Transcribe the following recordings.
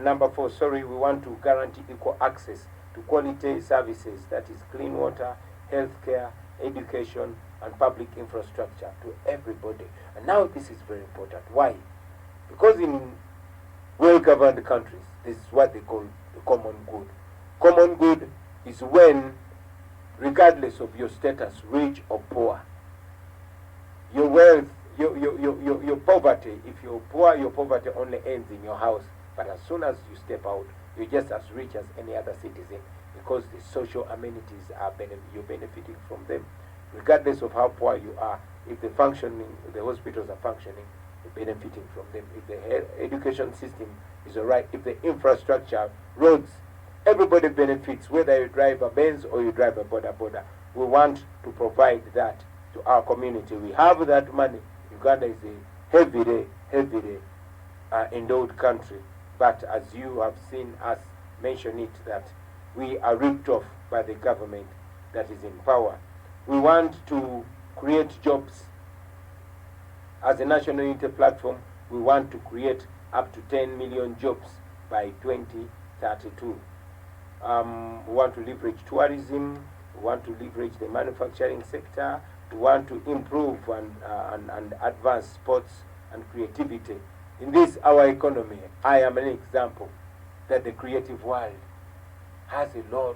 Number 4, sorry, we want to guarantee equal access to quality services, that is clean water, healthcare, education, and public infrastructure to everybody. And now this is very important. Why? Because in well-governed countries, this is what they call the common good. Common good is when, regardless of your status, rich or poor, your wealth, your poverty, if you're poor, your poverty only ends in your house. But as soon as you step out, you're just as rich as any other citizen, because the social amenities are you're benefiting from them. Regardless of how poor you are, if the hospitals are functioning, you're benefiting from them. If the education system is all right, if the infrastructure, roads, everybody benefits, whether you drive a Benz or you drive a boda. We want to provide that to our community. We have that money. Uganda is a heavily endowed country. But as you have seen us mention it, that we are ripped off by the government that is in power. We want to create jobs. As a national unity platform, we want to create up to 10 million jobs by 2032. We want to leverage tourism. We want to leverage the manufacturing sector. We want to improve and advance sports and creativity. In this, our economy, I am an example that the creative world has a lot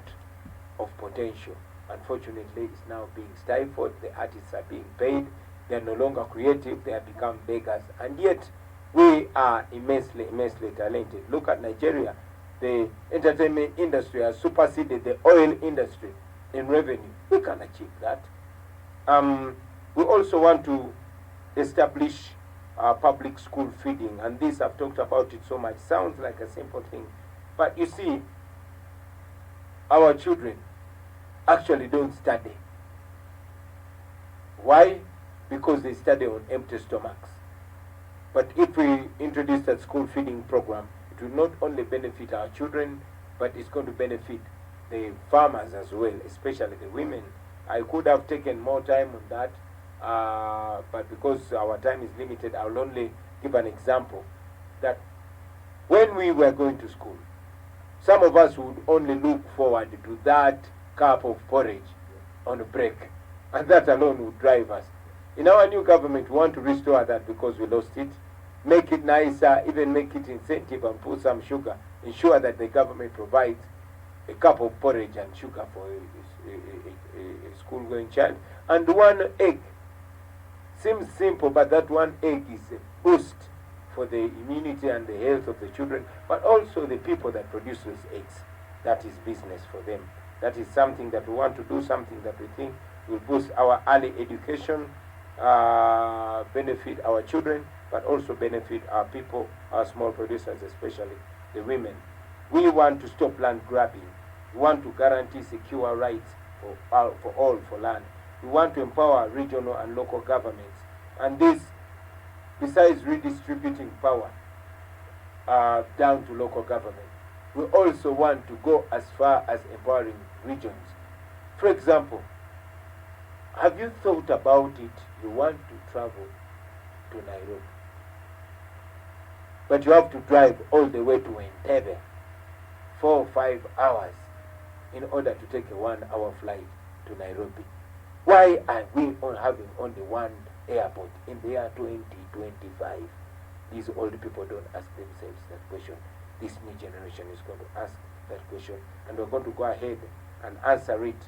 of potential. Unfortunately, it's now being stifled. The artists are being paid. They are no longer creative. They have become beggars. And yet, we are immensely talented. Look at Nigeria. The entertainment industry has superseded the oil industry in revenue. We can achieve that. We also want to establish public school feeding, and this, I've talked about it so much. Sounds like a simple thing, but you see, our children actually don't study. Why? Because they study on empty stomachs. But if we introduce that school feeding program, it will not only benefit our children, but it's going to benefit the farmers as well, especially the women. I could have taken more time on that, but because our time is limited, I'll only give an example. That when we were going to school, some of us would only look forward to that cup of porridge on a break, and that alone would drive us. In our new government, we want to restore that because we lost it, make it nicer, even make it incentive and put some sugar, ensure that the government provides a cup of porridge and sugar for a school-going child, and one egg. Seems simple, but that one egg is a boost for the immunity and the health of the children, but also the people that produce those eggs. That is business for them. That is something that we want to do, something that we think will boost our early education, benefit our children, but also benefit our people, our small producers, especially the women. We want to stop land grabbing. We want to guarantee secure rights for all for land. We want to empower regional and local governments. And this, besides redistributing power down to local government, we also want to go as far as empowering regions. For example, have you thought about it? You want to travel to Nairobi, but you have to drive all the way to Entebbe, 4 or 5 hours, in order to take a 1-hour flight to Nairobi. Why are we having only one airport in the year 2025? These old people don't ask themselves that question. This new generation is going to ask that question, and we're going to go ahead and answer it.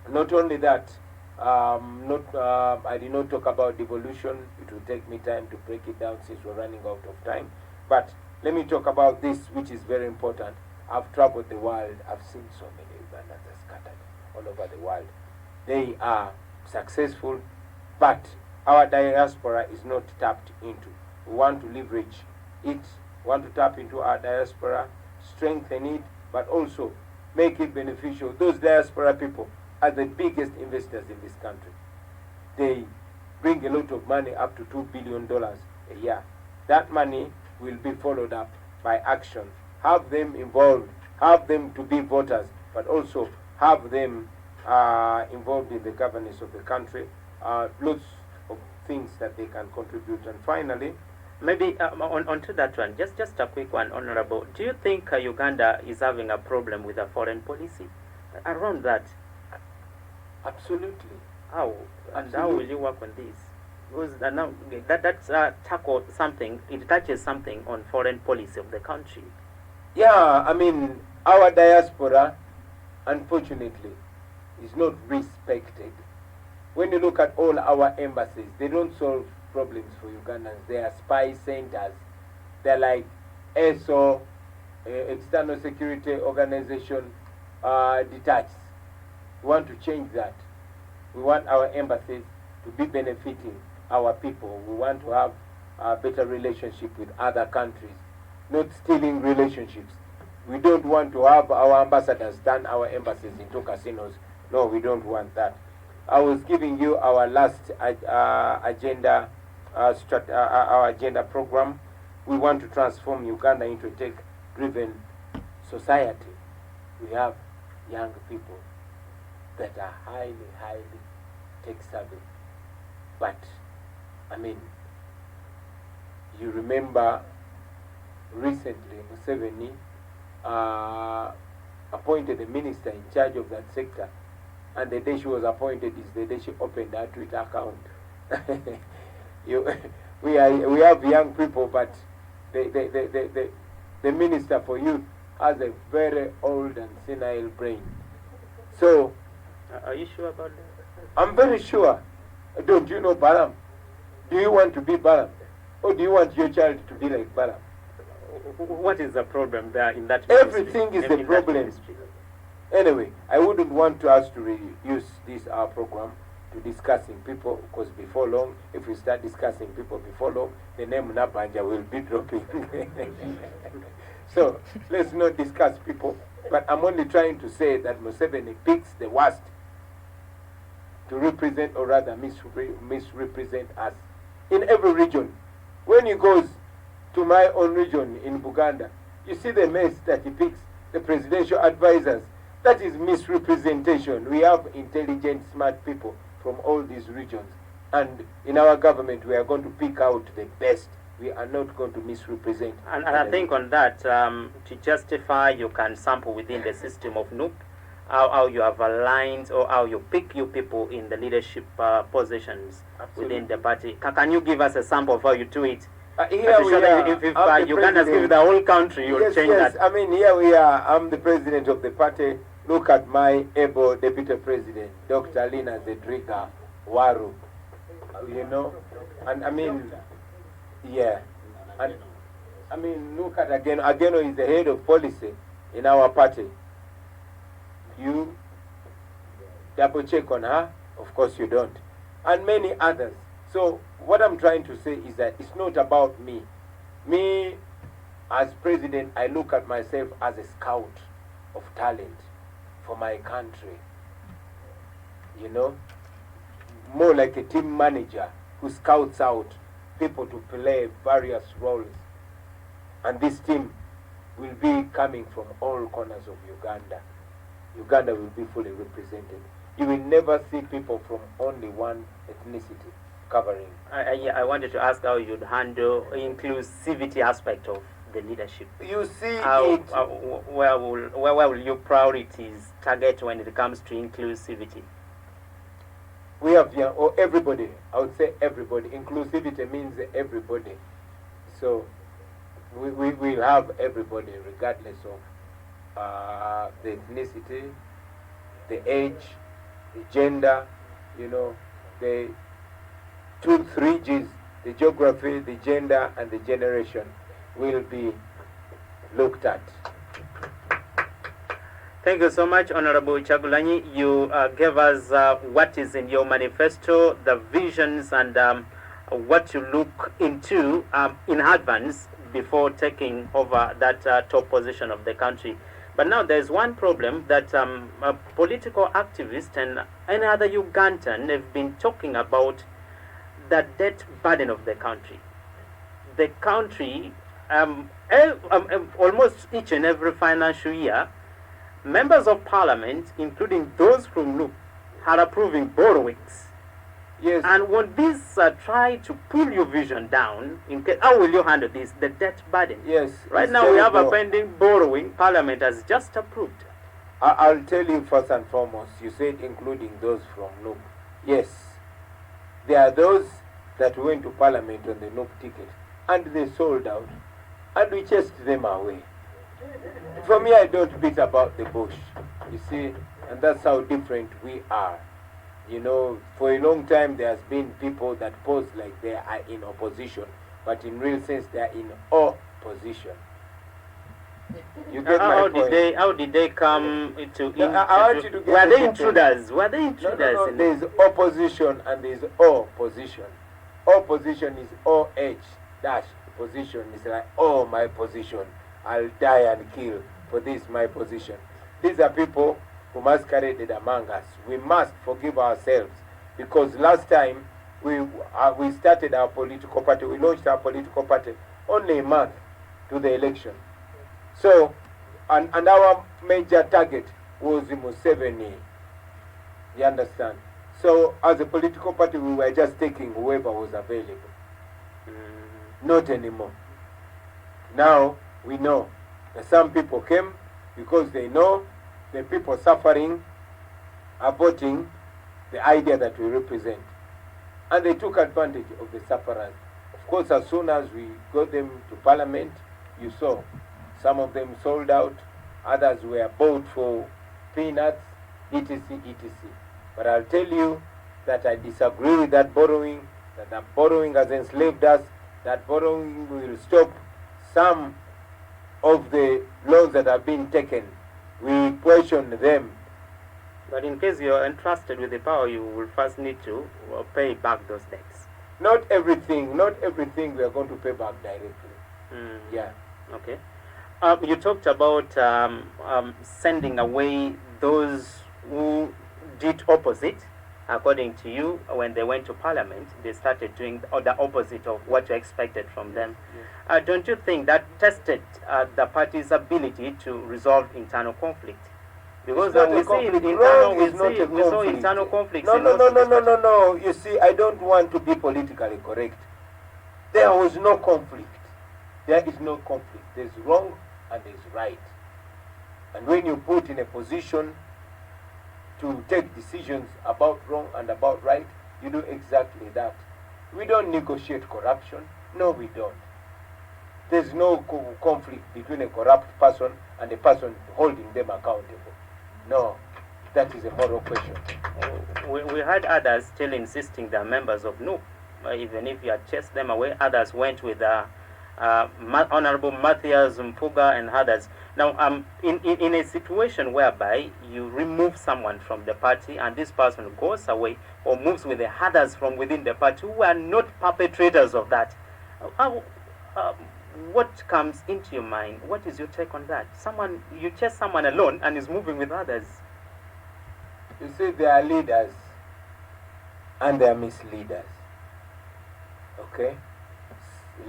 Not only that, I did not talk about devolution. It will take me time to break it down since we're running out of time. But let me talk about this, which is very important. I've traveled the world. I've seen so many Ugandans scattered all over the world. They are successful, but our diaspora is not tapped into. We want to leverage it, want to tap into our diaspora, strengthen it, but also make it beneficial. Those diaspora people are the biggest investors in this country. They bring a lot of money, up to $2 billion a year. That money will be followed up by action. Have them involved, have them to be voters, but also have them involved in the governance of the country. Lots of things that they can contribute. And finally, Maybe onto that one, just a quick one, Honorable. Do you think Uganda is having a problem with a foreign policy around that? Absolutely. How? And how will you work on this? Because now that's tackle something, it touches something on foreign policy of the country. Yeah, I mean, our diaspora, unfortunately, is not respected. When you look at all our embassies, they don't solve problems for Ugandans. They are spy centers. They're like ESO, External Security Organization, detached. We want to change that. We want our embassies to be benefiting our people. We want to have a better relationship with other countries, not stealing relationships. We don't want to have our ambassadors turn our embassies into casinos. No, we don't want that. I was giving you our last agenda, our agenda program. We want to transform Uganda into a tech-driven society. We have young people that are highly tech-savvy. But, I mean, you remember recently Museveni appointed a minister in charge of that sector, and the day she was appointed is the day she opened her Twitter account. We have young people, but the minister for youth has a very old and senile brain. So, are you sure about that? I'm very sure. Don't you know Balaam? Do you want to be Balaam? Or do you want your child to be like Balaam? What is the problem there in that ministry? Everything is the problem. Anyway, I wouldn't want us to use this our program to discussing people, because before long, if we start discussing people before long, the name Nabanja will be dropping. So let's not discuss people. But I'm only trying to say that Museveni picks the worst to represent, or rather misrepresent us in every region. When he goes to my own region in Buganda, you see the mess that he picks, the presidential advisors. That is misrepresentation. We have intelligent, smart people from all these regions. And in our government, we are going to pick out the best. We are not going to misrepresent. And I think on that, to justify, you can sample within the system of NUP, how you have aligned or how you pick your people in the leadership positions. Absolutely. Within the party. Can you give us a sample of how you do it? Here we are. If Uganda's given the whole country, you'll change that. I mean, here we are. I'm the president of the party. Look at my able deputy president, Dr. Lina Zedriga Waru. You know? And I mean, yeah. And I mean, look at Ageno is the head of policy in our party. You double check on her? Of course you don't. And many others. So what I'm trying to say is that it's not about me. Me, as president, I look at myself as a scout of talent for my country. You know? More like a team manager who scouts out people to play various roles. And this team will be coming from all corners of Uganda. Uganda will be fully represented. You will never see people from only one ethnicity covering. I wanted to ask how you'd handle inclusivity aspect of the leadership. You see where will your priorities target when it comes to inclusivity? We have everybody. I would say everybody. Inclusivity means everybody. So we will have everybody regardless of the ethnicity, the age, the gender, you know, the 3 Gs, the geography, the gender, and the generation will be looked at. Thank you so much, Honorable Kyagulanyi. You gave us what is in your manifesto, the visions, and what you look into in advance before taking over that top position of the country. But now there's one problem that political activists and any other Ugandan have been talking about: the debt burden of the country. The country, almost each and every financial year, members of parliament, including those from NUP, are approving borrowings. Yes. And when this try to pull your vision down, how will you handle this? The debt burden. Yes. Right it's now we have a terrible. pending borrowing. Parliament has just approved. I'll tell you first and foremost, you said including those from NUP. Yes, there are those that went to Parliament on the NUP ticket and they sold out and we chased them away. For me, I don't beat about the bush, you see, and that's how different we are. You know, for a long time there has been people that pose like they are in opposition, but in real sense they are in opposition. You get my point? How did they come into? No, I want you to get were the they intruders? Were they No, intruders? no, no. There is opposition and there is opposition. Opposition is OH dash. Position is like, oh, my position. I'll die and kill for this, my position. These are people who masqueraded among us. We must forgive ourselves because last time we started our political party, we launched our political party only a month to the election. So, and our major target was Museveni. You understand? So, as a political party, we were just taking whoever was available. Not anymore. Now, we know that some people came because they know the people suffering are voting the idea that we represent. And they took advantage of the sufferers. Of course, as soon as we got them to Parliament, you saw some of them sold out, others were bought for peanuts, etc., etc. But I'll tell you that I disagree with that borrowing has enslaved us, that borrowing will stop some of the loans that have been taken. We question them. But in case you're entrusted with the power, you will first need to pay back those debts. Not everything we are going to pay back directly. Yeah. Okay. You talked about sending away those who did opposite. According to you, when they went to Parliament, they started doing the opposite of what you expected from them. Yes. Don't you think that tested the party's ability to resolve internal conflict? Because we saw internal conflicts. No. You see, I don't want to be politically correct. There was no conflict. There is no conflict. There's wrong and there's right. And when you put in a position to take decisions about wrong and about right, you do exactly that. We don't negotiate corruption. No, we don't. There's no conflict between a corrupt person and a person holding them accountable. No, that is a moral question. We had others still insisting they're members of NUP. Even if you had chased them away, others went with Honorable Matthias Mpuga and others. Now, in a situation whereby you remove someone from the party and this person goes away or moves with the others from within the party who are not perpetrators of that, what comes into your mind? What is your take on that? You chase someone alone and is moving with others. You see, they are leaders and they are misleaders. Okay?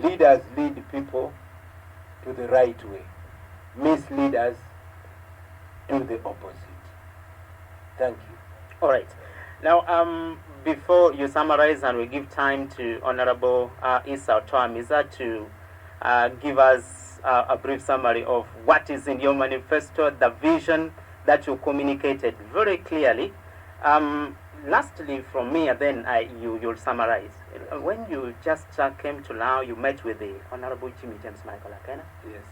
Leaders lead people to the right way. Misleaders do the opposite. Thank you. All right. Now, before you summarize and we give time to Honorable Issa Twamiza to give us a brief summary of what is in your manifesto, the vision that you communicated very clearly. Lastly, from me, and then you'll summarize. When you just came to Lao, you met with the Honorable Jimmy James Michael Akena. Yes.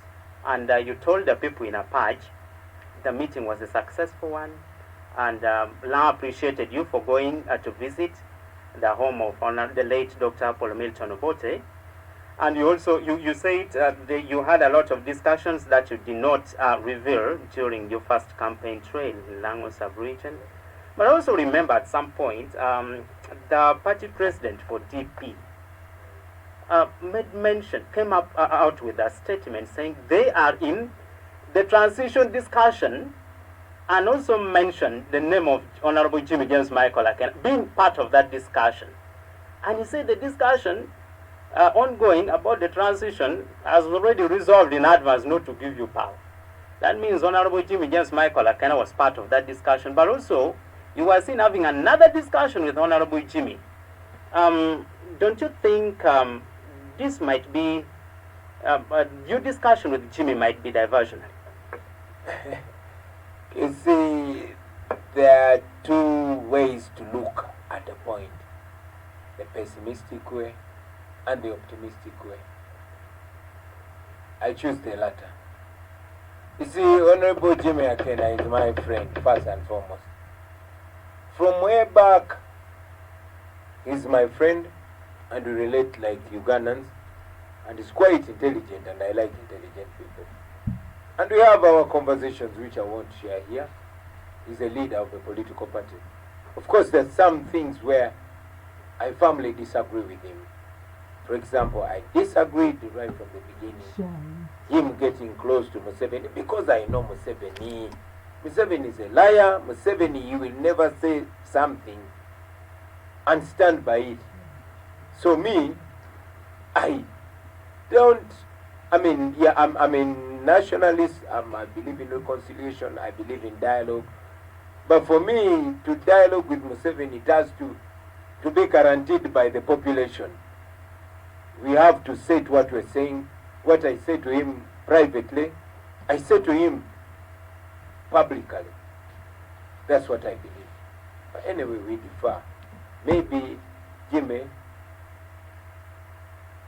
And you told the people in Apache the meeting was a successful one. And Lao appreciated you for going to visit the home of the late Dr. Paul Milton Obote. And you also, you said you had a lot of discussions that you did not reveal during your first campaign trail in Lango sub-region. But I also remember at some point, the party president for DP came out with a statement saying they are in the transition discussion and also mentioned the name of Honorable Jimmy James Michael Akena being part of that discussion. And he said the discussion ongoing about the transition has already resolved in advance not to give you power. That means Honorable Jimmy James Michael Akena was part of that discussion, but also you were seen having another discussion with Honorable Jimmy Don't you think this might be your discussion with Jimmy might be diversionary? You see, there are two ways to look at a point: the pessimistic way and the optimistic way. I choose the latter. You see, Honorable Jimmy Akena is my friend, first and foremost. From way back, he's my friend, and we relate like Ugandans, and he's quite intelligent, and I like intelligent people. And we have our conversations, which I won't share here. He's a leader of a political party. Of course, there's some things where I firmly disagree with him. For example, I disagreed right from the beginning. Him getting close to Museveni, because I know Museveni. Museveni is a liar. Museveni, he will never say something and stand by it. So me, I don't, I'm a nationalist. I believe in reconciliation. I believe in dialogue. But for me, to dialogue with Museveni, it has to be guaranteed by the population. We have to say what we're saying. What I say to him privately, I say to him publicly. That's what I believe. But anyway, we differ. Maybe Jimmy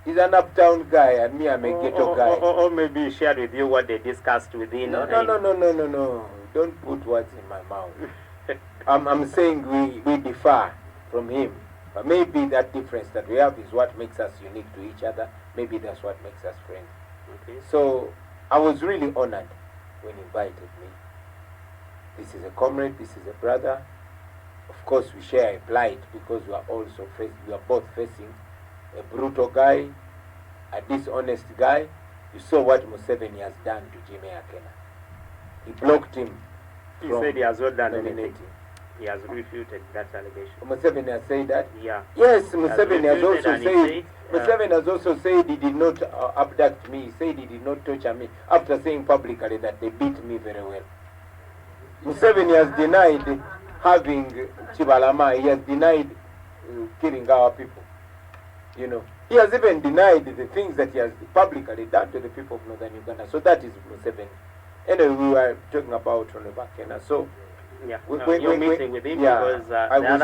is an uptown guy and me, I'm a ghetto guy. Or maybe he shared with you what they discussed within. No. Don't put words in my mouth. I'm saying we differ from him. But maybe that difference that we have is what makes us unique to each other. Maybe that's what makes us friends. Okay. So I was really honored when he invited me. This is a comrade, this is a brother. Of course, we share a plight because we are both facing a brutal guy, a dishonest guy. You saw what Museveni has done to Jimmy Akena. He blocked him. He said he has not done nominating. anything. He has refuted that allegation. Museveni has said that? Yeah. Yes, Museveni has also said. Museveni has also said he did not abduct me. He said he did not torture me after saying publicly that they beat me very well. Museveni has denied having Chibalama. He has denied killing our people. You know, he has even denied the things that he has publicly done to the people of northern Uganda. So that is Museveni. Anyway, we were talking about Honorable Akena. So yeah, you're meeting with him because I was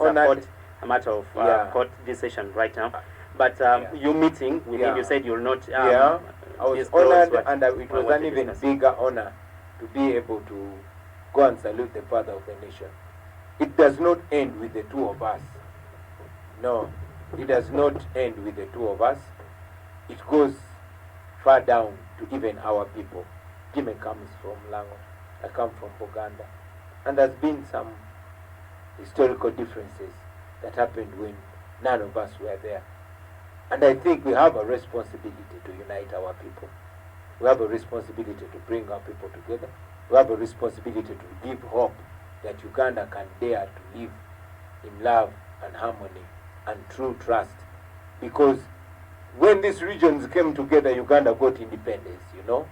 honored. A matter of court decision right now. But you meeting with him, you said you'll not. I was honored, and it was an even bigger honor to be able to go and salute the father of the nation. It does not end with the two of us. No, it does not end with the two of us. It goes far down to even our people. Jimmy comes from Lango. I come from Uganda. And there's been some historical differences that happened when none of us were there. And I think we have a responsibility to unite our people. We have a responsibility to bring our people together. We have a responsibility to give hope that Uganda can dare to live in love and harmony and true trust. Because when these regions came together, Uganda got independence, you know.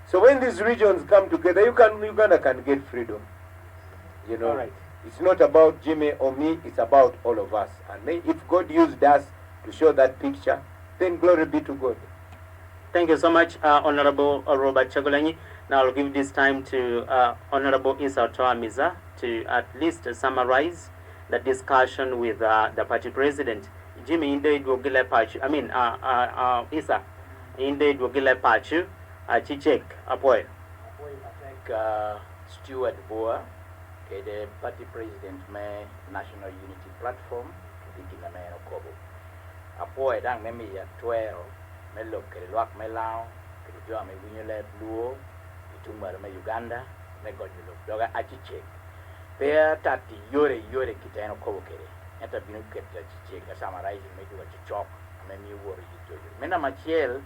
So when these regions come together, Uganda can get freedom. You know, right. It's not about Jimmy or me, it's about all of us. And if God used us to show that picture, then glory be to God. Thank you so much, Honorable Robert Kyagulanyi. Now I'll give this time to Honorable Issa Otoamiza to at least summarize the discussion with the party president. Jimmy indeed will get patch. I mean, Issa indeed will get patch. Chichek, Apoy. I think Stuart Boa, the party president, may National Unity Platform, the Dinamero Kobo. Apoy, dang me ya 12, me look, Luak me lao, Kirijoa me Winule Luo, Itumba me Uganda, me God you look, Doga Achichek. Pea tati yore kitano Kobo Kere. Enta binu keta Chichek, a summarize me do a chichok, me mi worry to you. Mena Machiel,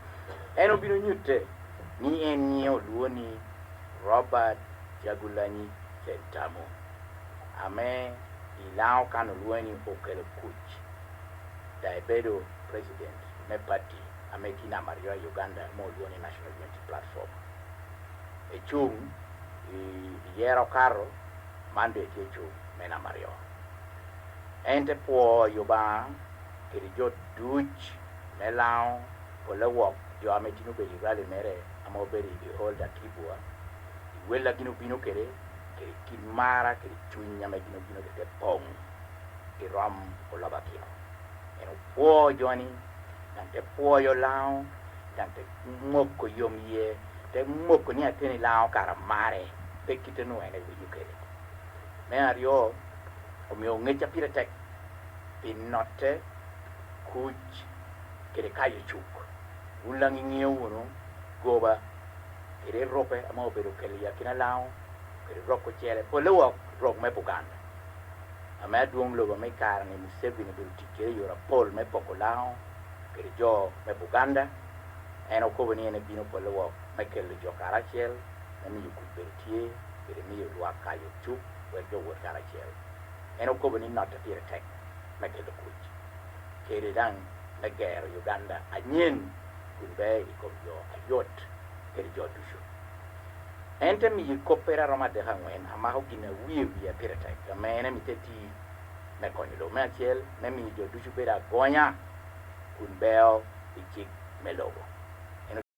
eno binu nyute. Ni enye oluoni Robert Kyagulanyi Ssentamu. Ame ilao kan oluoni okele kuch. Daibedo president me party ame kina Mario Uganda mo oluoni National Unity Platform. Echung yero karo mando echung mena Mario. ente po yo ba kiri jo duch melao ole wok jo ametinu be rally mere amo be di holda kibwa wela gino bino kere mara kiri chunya me gino kere pong ram olaba kino eno po joni nante po yo lao nante moko yom ye te moko ni ateni lao karamare be kitenu ene be kere me ario o mio ngecha pire tek pinote kuch kere kayo chuk ulangi ngiyo uno goba kere rope ama obero kele ya kina lao kere roko chere po lewa rok me Uganda ama duong logo me karne mi sebi ne bero tikere yora pol me poko lao kere jo me Uganda eno ko bani ene bino po lewa me kele jo karachel na mi yuku bertie kere mi yo kayo chuk we jo wo karachel eno ko bani nota pire tek me kele kuch kere dang na gero Uganda anyen kunbe ko yo ayot kere jo dushu ente mi kopera roma de hangwen ama ho gina wi pire tek amene mi teti me konyo me achiel me mi jo dushu bera gonya kunbeo ichik melogo